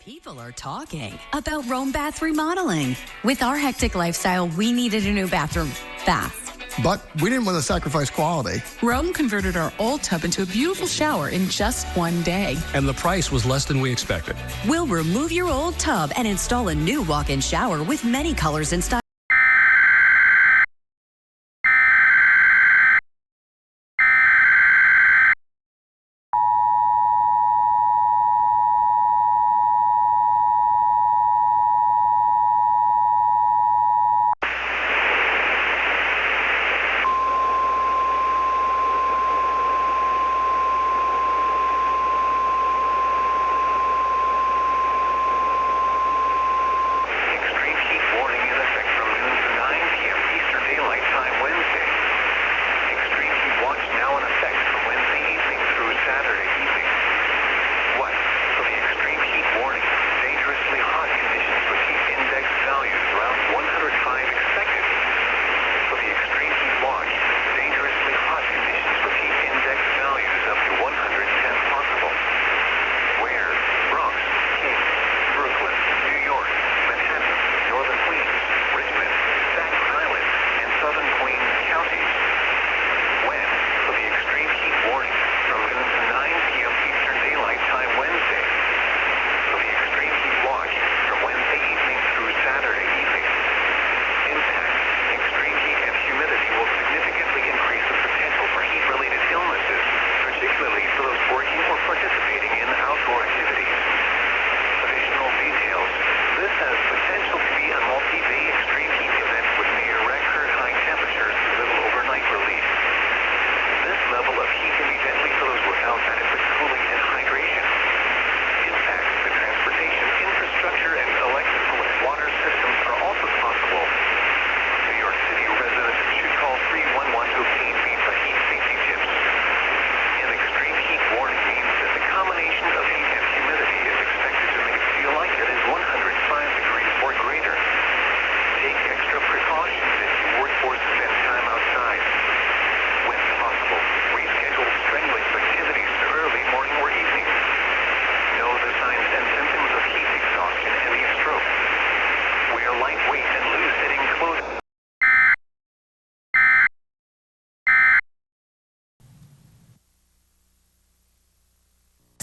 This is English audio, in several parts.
People are talking about Rome bath remodeling. With our hectic lifestyle, we needed a new bathroom fast. But we didn't want to sacrifice quality. Rome converted our old tub into a beautiful shower in just one day. And the price was less than we expected. We'll remove your old tub and install a new walk-in shower with many colors and styles.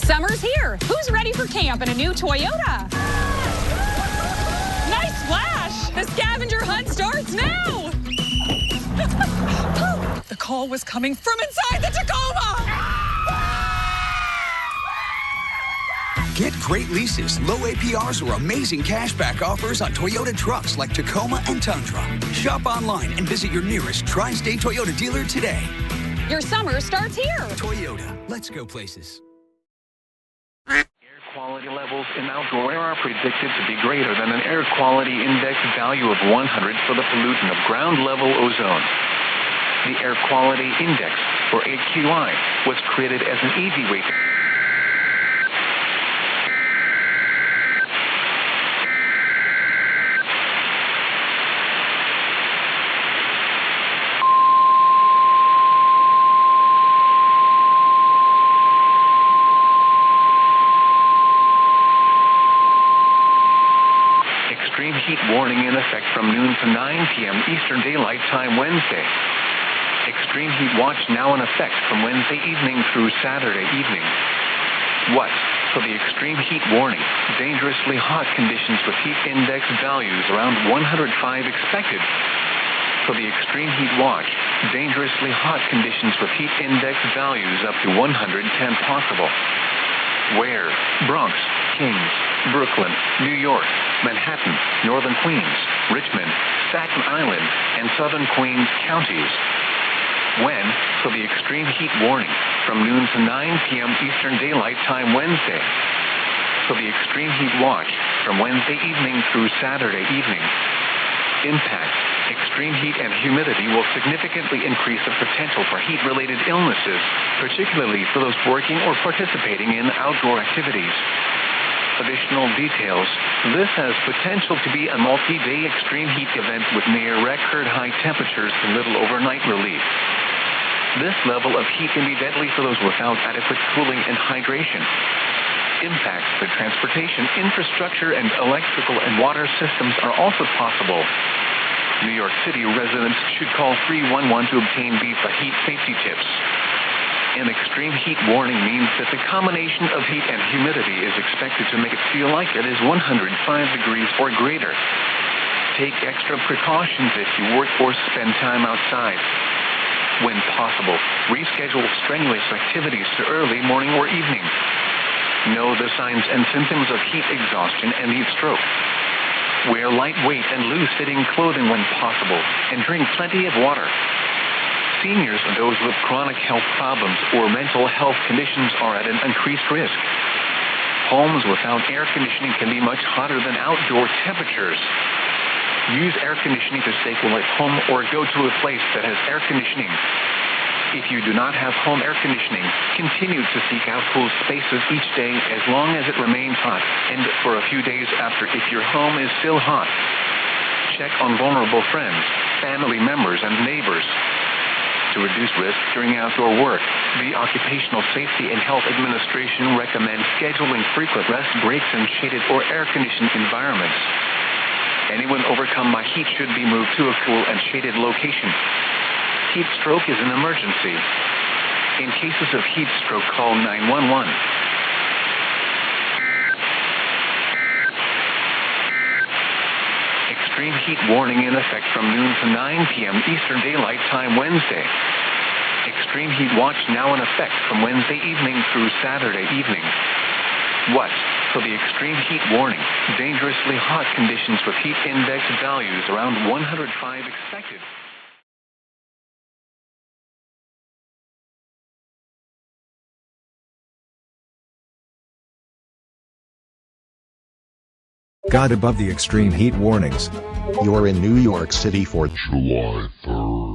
Summer's here. Who's ready for camp in a new Toyota? Nice flash! The scavenger hunt starts now! The call was coming from inside the Tacoma! Get great leases, low APRs, or amazing cashback offers on Toyota trucks like Tacoma and Tundra. Shop online and visit your nearest Tri-State Toyota dealer today. Your summer starts here. Toyota, let's go places. Air quality levels in outdoor air are predicted to be greater than an air quality index value of 100 for the pollutant of ground level ozone. The Air Quality Index, or AQI, was created as an easy way to extreme heat warning in effect from noon to 9 p.m. Eastern Daylight Time Wednesday. Extreme heat watch now in effect from Wednesday evening through Saturday evening. What? For the extreme heat warning, dangerously hot conditions with heat index values around 105 expected. For the extreme heat watch, dangerously hot conditions with heat index values up to 110 possible. Where? Bronx, Kings, Brooklyn, New York, Manhattan, Northern Queens, Richmond, Staten Island, and Southern Queens counties. When? For the extreme heat warning, from noon to 9 p.m. Eastern Daylight Time Wednesday. For the extreme heat watch, from Wednesday evening through Saturday evening. Impact. Extreme heat and humidity will significantly increase the potential for heat-related illnesses, particularly for those working or participating in outdoor activities. Additional details. This has potential to be a multi-day extreme heat event with near record high temperatures and little overnight relief. This level of heat can be deadly for those without adequate cooling and hydration. Impacts to transportation, infrastructure, and electrical and water systems are also possible. New York City residents should call 311 to obtain these heat safety tips. An extreme heat warning means that the combination of heat and humidity is expected to make it feel like it is 105 degrees or greater. Take extra precautions if you work or spend time outside. When possible, reschedule strenuous activities to early morning or evening. Know the signs and symptoms of heat exhaustion and heat stroke. Wear lightweight and loose-fitting clothing when possible, and drink plenty of water. Seniors and those with chronic health problems or mental health conditions are at an increased risk. Homes without air conditioning can be much hotter than outdoor temperatures. Use air conditioning to stay cool at home or go to a place that has air conditioning. If you do not have home air conditioning, continue to seek out cool spaces each day as long as it remains hot and for a few days after if your home is still hot. Check on vulnerable friends, family members, and neighbors. To reduce risk during outdoor work, the Occupational Safety and Health Administration recommends scheduling frequent rest breaks in shaded or air-conditioned environments. Anyone overcome by heat should be moved to a cool and shaded location. Heat stroke is an emergency. In cases of heat stroke, call 911. Extreme heat warning in effect from noon to 9 p.m. Eastern Daylight Time Wednesday. Extreme heat watch now in effect from Wednesday evening through Saturday evening. What? For the extreme heat warning, dangerously hot conditions with heat index values around 105 expected. God above the extreme heat warnings. You're in New York City for July 3rd.